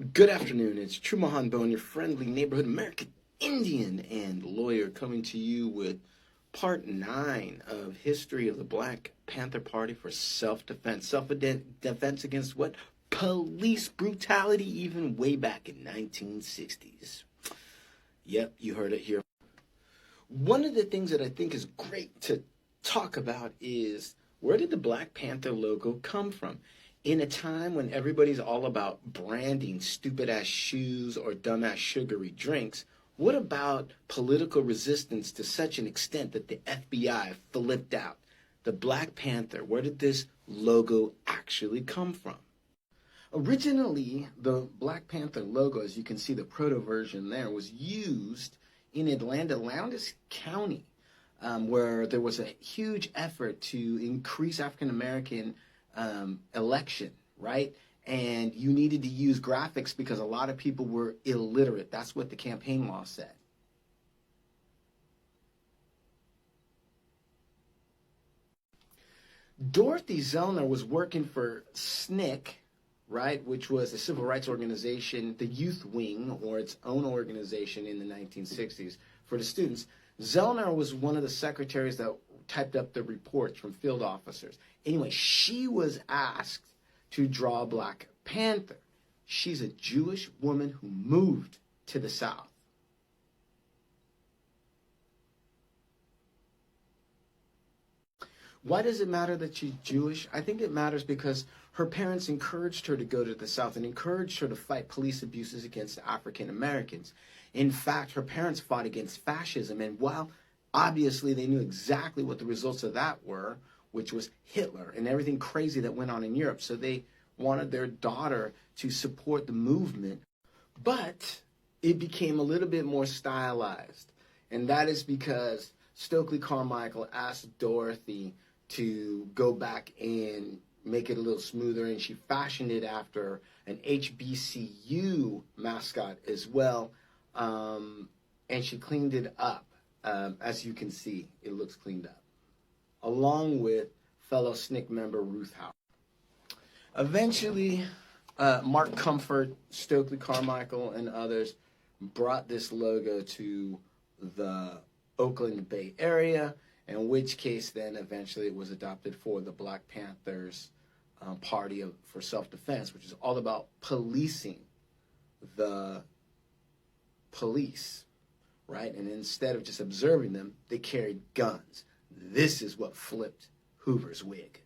Good afternoon. It's Trumohan Bone, your friendly neighborhood American Indian and lawyer, coming to you with part 9 of History of the Black Panther Party for Self-Defense. Self-defense against what? Police brutality, even way back in 1960s. Yep, you heard it here. One of the things that I think is great to talk about is, where did the Black Panther logo come from? In a time when everybody's all about branding stupid ass shoes or dumb ass sugary drinks, what about political resistance to such an extent that the FBI flipped out? The Black Panther, where did this logo actually come from? Originally, the Black Panther logo, as you can see, the proto version there, was used in Atlanta, Lowndes County, where there was a huge effort to increase African American election, right? And you needed to use graphics because a lot of people were illiterate. That's what the campaign law said. Dorothy Zellner was working for SNCC, right, which was a civil rights organization, the youth wing, or its own organization in the 1960s for the students. Zellner was one of the secretaries that typed up the reports from field officers. Anyway, she was asked to draw Black Panther. She's a Jewish woman who moved to the South. Why does it matter that she's Jewish? I think it matters because her parents encouraged her to go to the South and encouraged her to fight police abuses against African Americans. In fact, her parents fought against fascism, and while obviously they knew exactly what the results of that were, which was Hitler and everything crazy that went on in Europe, so they wanted their daughter to support the movement. But it became a little bit more stylized, and that is because Stokely Carmichael asked Dorothy to go back and make it a little smoother, and she fashioned it after an HBCU mascot as well, and she cleaned it up. As you can see, it looks cleaned up, along with fellow SNCC member Ruth Howard. Eventually, Mark Comfort, Stokely Carmichael, and others brought this logo to the Oakland Bay area, in which case then eventually it was adopted for the Black Panthers Party for Self-Defense, which is all about policing the police, right? And instead of just observing them, they carried guns. This is what flipped Hoover's wig.